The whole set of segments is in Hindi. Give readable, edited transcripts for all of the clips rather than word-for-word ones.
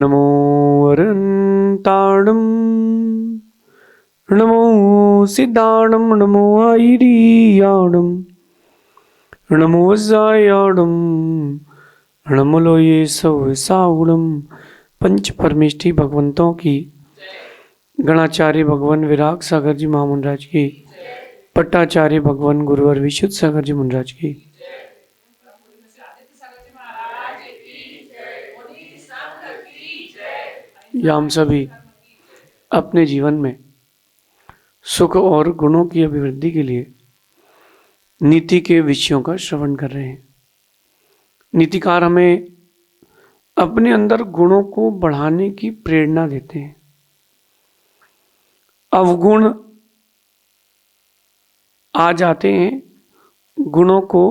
नमो अरन्ताणं नमो सिद्धाणं नमो आयिरियाणं नमो वज्रायाणं नमो लोये सौसावणं। पंच परमेष्ठी भगवंतों की, गणाचार्य भगवान विराग सागर जी महामंडराज की, पट्टाचार्य भगवान गुरुवर विशुद्ध सागर जी महाराज की, या हम सभी अपने जीवन में सुख और गुणों की अभिवृद्धि के लिए नीति के विषयों का श्रवण कर रहे हैं। नीतिकार हमें अपने अंदर गुणों को बढ़ाने की प्रेरणा देते हैं। अवगुण आ जाते हैं, गुणों को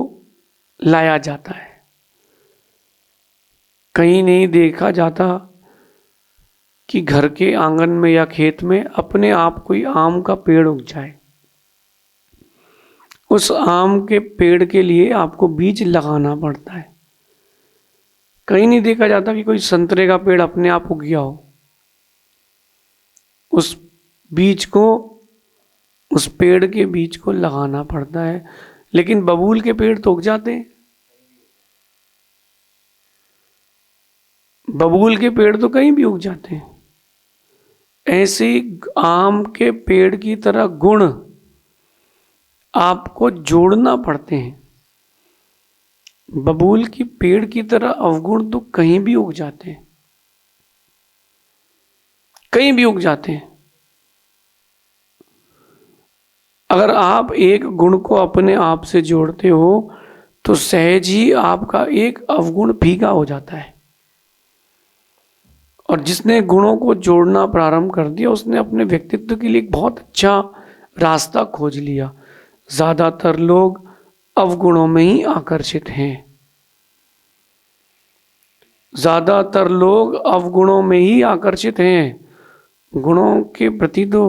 लाया जाता है। कहीं नहीं देखा जाता कि घर के आंगन में या खेत में अपने आप कोई आम का पेड़ उग जाए। उस आम के पेड़ के लिए आपको बीज लगाना पड़ता है। कहीं नहीं देखा जाता कि कोई संतरे का पेड़ अपने आप उग गया हो। उस बीज को, उस पेड़ के बीज को लगाना पड़ता है। लेकिन बबूल के पेड़ तो उग जाते हैं। बबूल के पेड़ तो कहीं भी उग जाते हैं। ऐसे आम के पेड़ की तरह गुण आपको जोड़ना पड़ते हैं। बबूल की पेड़ की तरह अवगुण तो कहीं भी उग जाते हैं, कहीं भी उग जाते हैं। अगर आप एक गुण को अपने आप से जोड़ते हो तो सहज ही आपका एक अवगुण फीका हो जाता है। और जिसने गुणों को जोड़ना प्रारंभ कर दिया उसने अपने व्यक्तित्व के लिए एक बहुत अच्छा रास्ता खोज लिया। ज्यादातर लोग अवगुणों में ही आकर्षित हैं। ज्यादातर लोग अवगुणों में ही आकर्षित हैं। गुणों के प्रति तो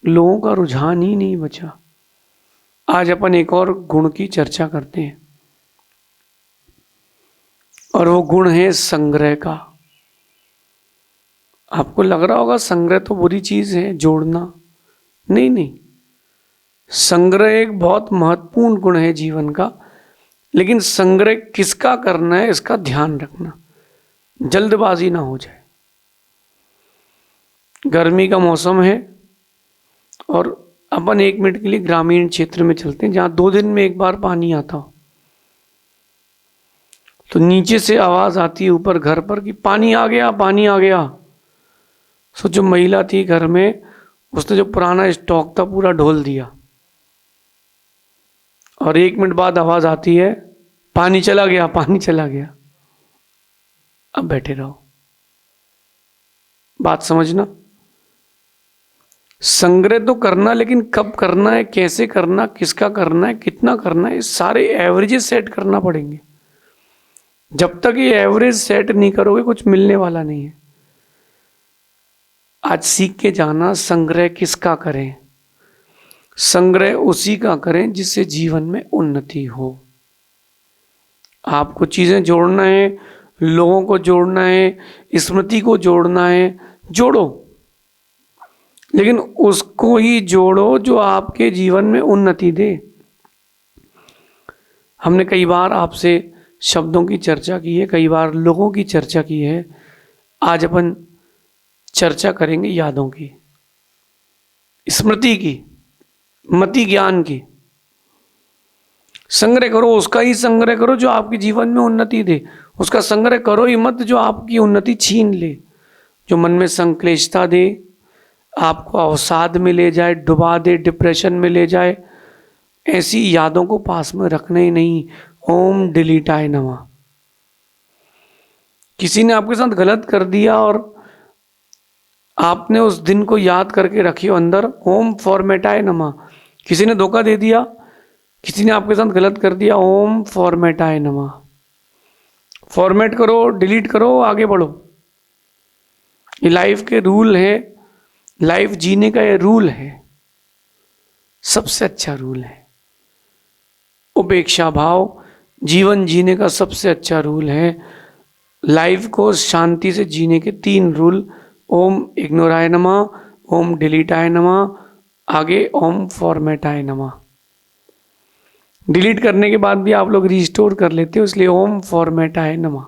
लोगों का रुझान ही नहीं बचा। आज अपन एक और गुण की चर्चा करते हैं और वो गुण है संग्रह का। आपको लग रहा होगा संग्रह तो बुरी चीज है, जोड़ना। नहीं नहीं, संग्रह एक बहुत महत्वपूर्ण गुण है जीवन का। लेकिन संग्रह किसका करना है इसका ध्यान रखना, जल्दबाजी ना हो जाए। गर्मी का मौसम है और अपन 1 मिनट के लिए ग्रामीण क्षेत्र में चलते हैं जहां 2 दिन में एक बार पानी आता हो। तो नीचे से आवाज आती है ऊपर घर पर कि पानी आ गया, पानी आ गया। सो जो महिला थी घर में, उसने जो पुराना स्टॉक था पूरा ढोल दिया। और 1 मिनट बाद आवाज आती है पानी चला गया, पानी चला गया। अब बैठे रहो। बात समझना, संग्रह तो करना, लेकिन कब करना है, कैसे करना, किसका करना है, कितना करना है, सारे एवरेजेस सेट करना पड़ेंगे। जब तक ये एवरेज सेट नहीं करोगे कुछ मिलने वाला नहीं है। आज सीख के जाना संग्रह किसका करें। संग्रह उसी का करें जिससे जीवन में उन्नति हो। आपको चीजें जोड़ना है, लोगों को जोड़ना है, स्मृति को जोड़ना है, जोड़ो। लेकिन उसको ही जोड़ो जो आपके जीवन में उन्नति दे। हमने कई बार आपसे शब्दों की चर्चा की है, कई बार लोगों की चर्चा की है। आज अपन चर्चा करेंगे यादों की, स्मृति की, मति ज्ञान की। संग्रह करो, उसका ही संग्रह करो जो आपके जीवन में उन्नति दे। उसका संग्रह करो ही मत जो आपकी उन्नति छीन ले, जो मन में संक्लेशता दे, आपको अवसाद में ले जाए, डुबा दे, डिप्रेशन में ले जाए। ऐसी यादों को पास में रखना ही नहीं। ओम डिलीटाय नमः। किसी ने आपके साथ गलत कर दिया और आपने उस दिन को याद करके रखी हो अंदर, ओम फॉर्मेटाय नमः। किसी ने धोखा दे दिया, किसी ने आपके साथ गलत कर दिया, ओम फॉर्मेटाय नमः। फॉर्मेट करो, डिलीट करो, आगे बढ़ो। ये लाइफ के रूल है, लाइफ जीने का ये रूल है, सबसे अच्छा रूल है। उपेक्षा भाव जीवन जीने का सबसे अच्छा रूल है। लाइफ को शांति से जीने के 3 रूल। ओम इग्नोराय नमः, ओम डिलीटाय नमः, आगे ओम फॉर्मेटाय नमः। डिलीट करने के बाद भी आप लोग रिस्टोर कर लेते हो, इसलिए ओम फॉर्मेटाय नमः।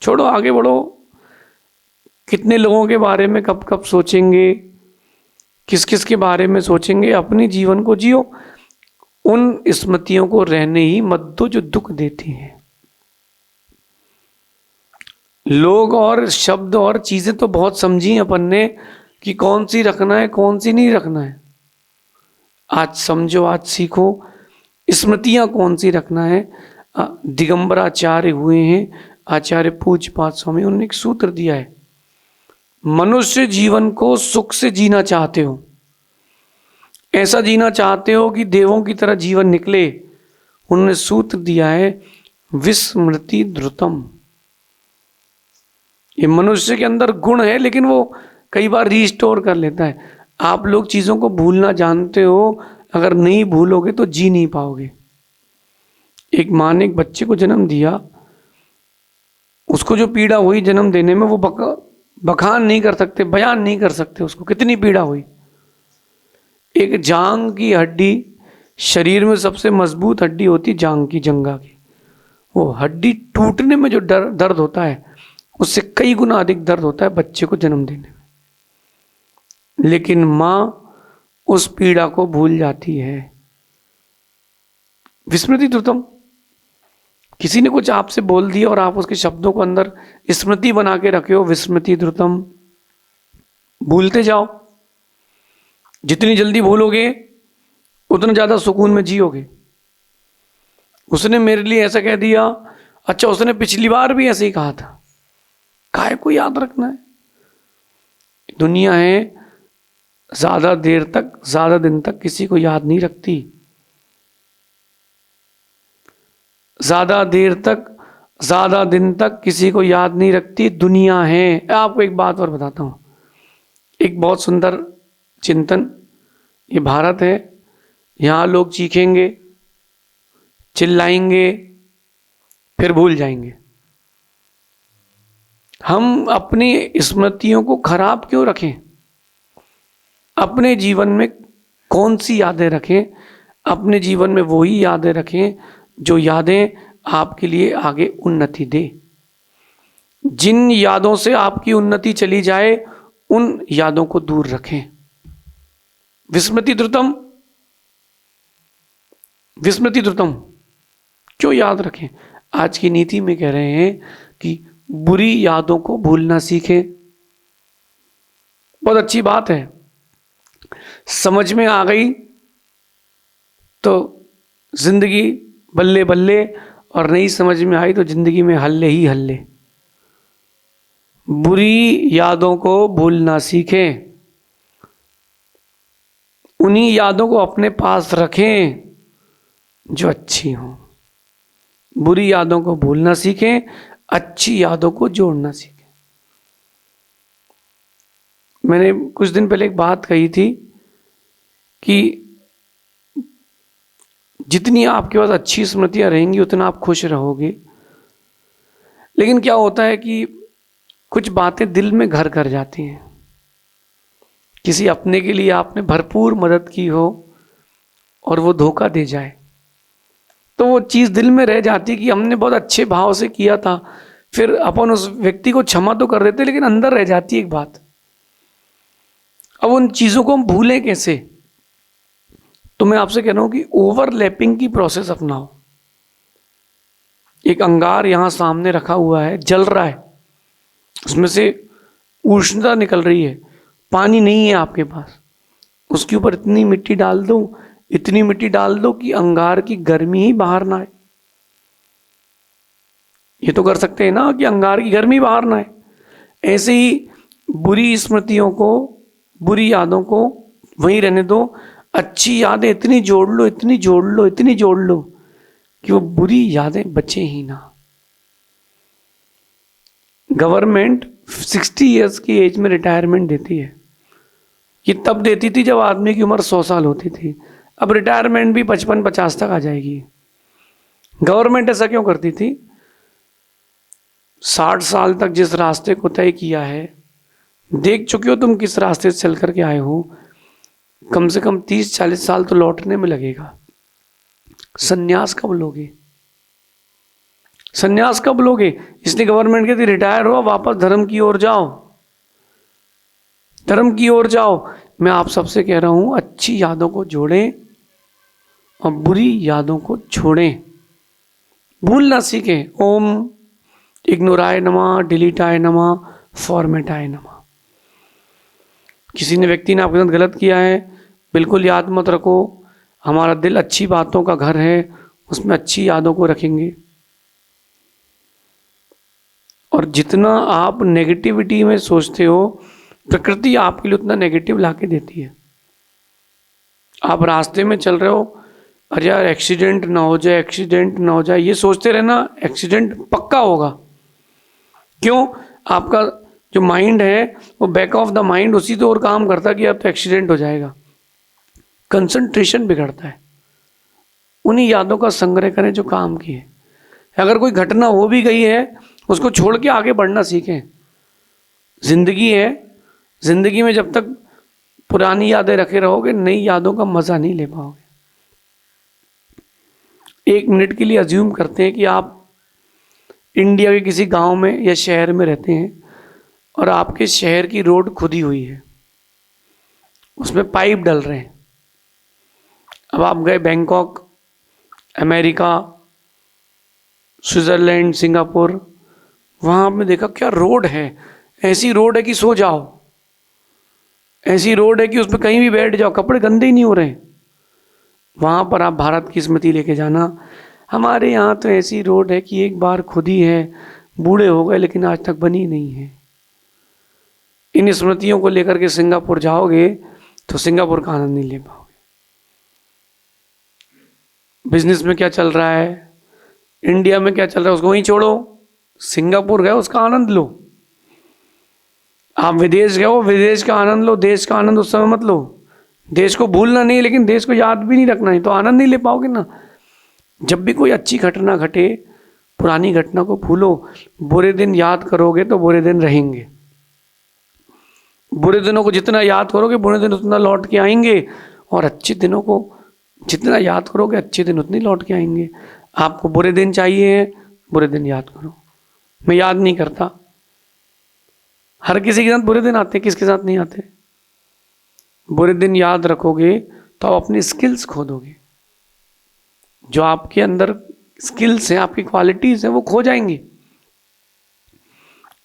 छोड़ो, आगे बढ़ो। कितने लोगों के बारे में कब कब सोचेंगे, किस किस के बारे में सोचेंगे। अपने जीवन को जियो। उन स्मृतियों को रहने ही मत दो जो दुख देती हैं। लोग और शब्द और चीजें तो बहुत समझी अपन ने कि कौन सी रखना है कौन सी नहीं रखना है। आज समझो, आज सीखो स्मृतियां कौन सी रखना है। दिगंबर आचार्य हुए हैं, आचार्य पूज्यपाद स्वामी, उन्होंने एक सूत्र दिया है। मनुष्य जीवन को सुख से जीना चाहते हो, ऐसा जीना चाहते हो कि देवों की तरह जीवन निकले, उन्होंने सूत्र दिया है विस्मृति ध्रुतम। ये मनुष्य के अंदर गुण है, लेकिन वो कई बार रिस्टोर कर लेता है। आप लोग चीजों को भूलना जानते हो, अगर नहीं भूलोगे तो जी नहीं पाओगे। एक माँ ने एक बच्चे को जन्म दिया, उसको जो पीड़ा हुई जन्म देने में वो बखान नहीं कर सकते, बयान नहीं कर सकते उसको कितनी पीड़ा हुई। एक जांग की हड्डी, शरीर में सबसे मजबूत हड्डी होती है जांग की, जंगा की, वो हड्डी टूटने में जो दर्द होता है उससे कई गुना अधिक दर्द होता है बच्चे को जन्म देने में। लेकिन माँ उस पीड़ा को भूल जाती है। विस्मृति ध्रुतम। किसी ने कुछ आपसे बोल दिया और आप उसके शब्दों को अंदर स्मृति बना के रखे हो, विस्मृति ध्रुतम। भूलते जाओ, जितनी जल्दी भूलोगे उतना ज्यादा सुकून में जियोगे। उसने मेरे लिए ऐसा कह दिया, अच्छा उसने पिछली बार भी ऐसे ही कहा था, काहे को याद रखना है। दुनिया है ज्यादा देर तक, ज्यादा दिन तक किसी को याद नहीं रखती। ज्यादा देर तक, ज्यादा दिन तक किसी को याद नहीं रखती दुनिया है। आपको एक बात और बताता हूं, एक बहुत सुंदर चिंतन। ये भारत है, यहां लोग चीखेंगे, चिल्लाएंगे, फिर भूल जाएंगे। हम अपनी स्मृतियों को खराब क्यों रखें? अपने जीवन में कौन सी यादें रखें? अपने जीवन में वही यादें रखें जो यादें आपके लिए आगे उन्नति दे। जिन यादों से आपकी उन्नति चली जाए उन यादों को दूर रखें। विस्मृति ध्रुतम, विस्मृति ध्रुतम क्यों याद रखें? आज की नीति में कह रहे हैं कि बुरी यादों को भूलना सीखें। बहुत अच्छी बात है, समझ में आ गई तो जिंदगी बल्ले बल्ले, और नहीं समझ में आई तो जिंदगी में हल्ले ही हल्ले। बुरी यादों को भूलना सीखें, उन्हीं यादों को अपने पास रखें जो अच्छी हों। बुरी यादों को भूलना सीखें, अच्छी यादों को जोड़ना सीखें। मैंने कुछ दिन पहले एक बात कही थी कि जितनी आपके पास अच्छी स्मृतियां रहेंगी उतना आप खुश रहोगे। लेकिन क्या होता है कि कुछ बातें दिल में घर कर जाती हैं। किसी अपने के लिए आपने भरपूर मदद की हो और वो धोखा दे जाए, तो वो चीज़ दिल में रह जाती कि हमने बहुत अच्छे भाव से किया था। फिर अपन उस व्यक्ति को क्षमा तो कर देते, लेकिन अंदर रह जाती एक बात। अब उन चीज़ों को हम भूलें कैसे? तो मैं आपसे कह रहा हूं कि ओवरलैपिंग की प्रोसेस अपनाओ। एक अंगार यहां सामने रखा हुआ है, जल रहा है, उसमें से उष्णता निकल रही है, पानी नहीं है आपके पास। उसके ऊपर इतनी मिट्टी डाल दो, इतनी मिट्टी डाल दो कि अंगार की गर्मी ही बाहर ना आए। ये तो कर सकते हैं ना कि अंगार की गर्मी बाहर ना आए। ऐसे ही बुरी स्मृतियों को, बुरी यादों को वहीं रहने दो। अच्छी यादें इतनी जोड़ लो, इतनी जोड़ लो, इतनी जोड़ लो कि वो बुरी यादें बचे ही ना। गवर्नमेंट 60 इयर्स की एज में रिटायरमेंट देती है। ये तब देती थी जब आदमी की उम्र 100 साल होती थी। अब रिटायरमेंट भी 55-50 तक आ जाएगी। गवर्नमेंट ऐसा क्यों करती थी? 60 साल तक जिस रास्ते को तय किया है, देख चुके हो तुम किस रास्ते से चल करके आए हो, कम से कम 30-40 साल तो लौटने में लगेगा। संन्यास कब लोगे? संन्यास कब लोगे? इसलिए गवर्नमेंट कहती रिटायर हो, वापस धर्म की ओर जाओ, धर्म की ओर जाओ। मैं आप सबसे कह रहा हूं, अच्छी यादों को जोड़ें और बुरी यादों को छोड़ें, भूलना सीखें। ओम इग्नोराय नमः, डिलीटाय नमः, फॉर्मेटाय नमः। किसी ने व्यक्ति ने आपके साथ गलत किया है, बिल्कुल याद मत रखो। हमारा दिल अच्छी बातों का घर है, उसमें अच्छी यादों को रखेंगे। और जितना आप नेगेटिविटी में सोचते हो, प्रकृति आपके लिए उतना नेगेटिव लाके देती है। आप रास्ते में चल रहे हो, अरे यार एक्सीडेंट ना हो जाए, एक्सीडेंट ना हो जाए, ये सोचते रहना, एक्सीडेंट पक्का होगा। क्यों? आपका जो माइंड है वो बैक ऑफ द माइंड उसी तो और काम करता है कि अब तो एक्सीडेंट हो जाएगा। कंसंट्रेशन बिगड़ता है। उन्हीं यादों का संग्रह करें जो काम की है। अगर कोई घटना हो भी गई है, उसको छोड़ के आगे बढ़ना सीखें। जिंदगी है, जिंदगी में जब तक पुरानी यादें रखे रहोगे, नई यादों का मजा नहीं ले पाओगे। 1 मिनट के लिए अज्यूम करते हैं कि आप इंडिया के किसी गांव में या शहर में रहते हैं और आपके शहर की रोड खुदी हुई है, उसमें पाइप डल रहे हैं। अब आप गए बैंकॉक, अमेरिका, स्विट्जरलैंड, सिंगापुर, वहाँ आपने देखा क्या रोड है, ऐसी रोड है कि सो जाओ, ऐसी रोड है कि उसमें कहीं भी बैठ जाओ, कपड़े गंदे ही नहीं हो रहे। वहाँ पर आप भारत की स्मृति लेके जाना। हमारे यहाँ तो ऐसी रोड है कि एक बार खुदी है, बूढ़े हो गए लेकिन आज तक बनी नहीं है। इन स्मृतियों को लेकर के सिंगापुर जाओगे तो सिंगापुर का आनंद नहीं ले पाओगे। बिजनेस में क्या चल रहा है, इंडिया में क्या चल रहा है, उसको वहीं छोड़ो, सिंगापुर गए उसका आनंद लो। आप विदेश गए हो, विदेश का आनंद लो, देश का आनंद उस समय मत लो। देश को भूलना नहीं, लेकिन देश को याद भी नहीं रखना है, तो आनंद नहीं ले पाओगे ना। जब भी कोई अच्छी घटना घटे, पुरानी घटना को भूलो। बुरे दिन याद करोगे तो बुरे दिन रहेंगे। बुरे दिनों को जितना याद करोगे, बुरे दिन उतना लौट के आएंगे। और अच्छे दिनों को जितना याद करोगे, अच्छे दिन उतने लौट के आएंगे। आपको बुरे दिन चाहिए, बुरे दिन याद करो। मैं याद नहीं करता, हर किसी के साथ बुरे दिन आते हैं, किसके साथ नहीं आते। बुरे दिन याद रखोगे तो आप अपनी स्किल्स खो दोगे। जो आपके अंदर स्किल्स हैं, आपकी क्वालिटीज हैं, वो खो जाएंगी।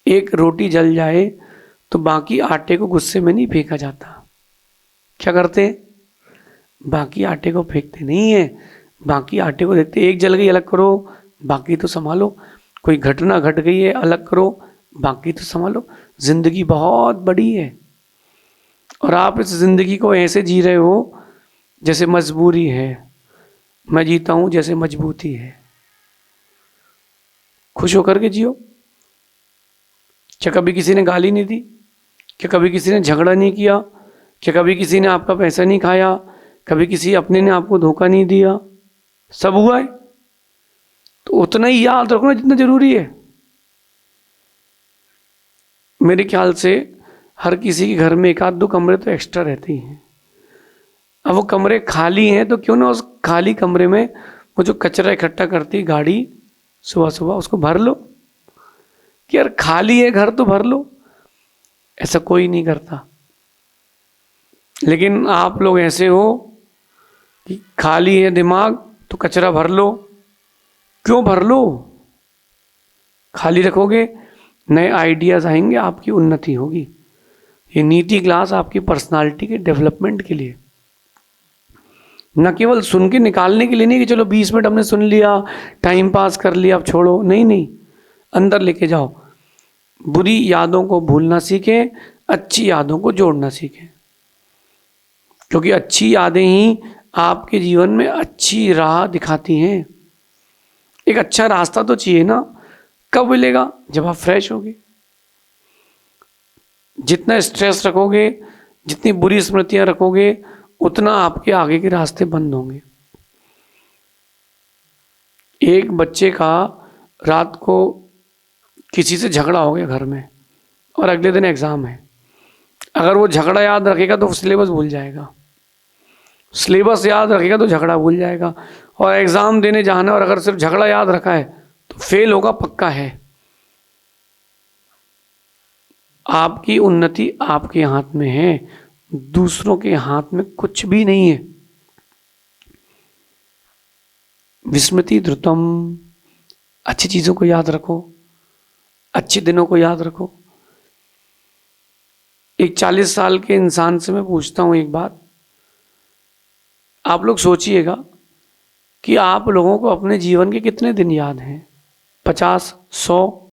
एक रोटी जल जाए तो बाकी आटे को गुस्से में नहीं फेंका जाता। क्या करते? बाकी आटे को फेंकते नहीं है, बाकी आटे को देखते, एक जल गई अलग करो, बाकी तो संभालो। कोई घटना घट गई है, अलग करो, बाकी तो संभालो। जिंदगी बहुत बड़ी है और आप इस जिंदगी को ऐसे जी रहे हो जैसे मजबूरी है। मैं जीता हूं जैसे मजबूती है। खुश होकर के जियो। क्या कभी किसी ने गाली नहीं दी? क्या कभी किसी ने झगड़ा नहीं किया? क्या कभी किसी ने आपका पैसा नहीं खाया? कभी किसी अपने ने आपको धोखा नहीं दिया? सब हुआ है। तो उतना ही याद रखना जितना जरूरी है। मेरे ख्याल से हर किसी के घर में 1-2 कमरे तो एक्स्ट्रा रहते ही हैं। अब वो कमरे खाली हैं तो क्यों ना उस खाली कमरे में वो जो कचरा इकट्ठा करती गाड़ी सुबह सुबह, उसको भर लो। कि यार खाली है घर तो भर लो। ऐसा कोई नहीं करता, लेकिन आप लोग ऐसे हो कि खाली है दिमाग तो कचरा भर लो। क्यों भर लो? खाली रखोगे, नए आइडियाज आएंगे, आपकी उन्नति होगी। ये नीति क्लास आपकी पर्सनालिटी के डेवलपमेंट के लिए, न केवल सुन के निकालने के लिए नहीं कि चलो 20 मिनट हमने सुन लिया, टाइम पास कर लिया, अब छोड़ो। नहीं नहीं, अंदर लेके जाओ। बुरी यादों को भूलना सीखें, अच्छी यादों को जोड़ना सीखें, क्योंकि अच्छी यादें ही आपके जीवन में अच्छी राह दिखाती हैं। एक अच्छा रास्ता तो चाहिए ना। कब मिलेगा? जब आप फ्रेश होगे। जितना स्ट्रेस रखोगे, जितनी बुरी स्मृतियां रखोगे, उतना आपके आगे के रास्ते बंद होंगे। एक बच्चे का रात को किसी से झगड़ा हो गया घर में और अगले दिन एग्ज़ाम है, अगर वो झगड़ा याद रखेगा तो सिलेबस भूल जाएगा, सिलेबस याद रखेगा तो झगड़ा भूल जाएगा, और एग्ज़ाम देने जाना और अगर सिर्फ झगड़ा याद रखा है तो फेल होगा पक्का है। आपकी उन्नति आपके हाथ में है, दूसरों के हाथ में कुछ भी नहीं है। विस्मृति ध्रुतम, अच्छी चीज़ों को याद रखो, अच्छे दिनों को याद रखो। एक 40 साल के इंसान से मैं पूछता हूँ एक बात, आप लोग सोचिएगा कि आप लोगों को अपने जीवन के कितने दिन याद हैं? 50, 100?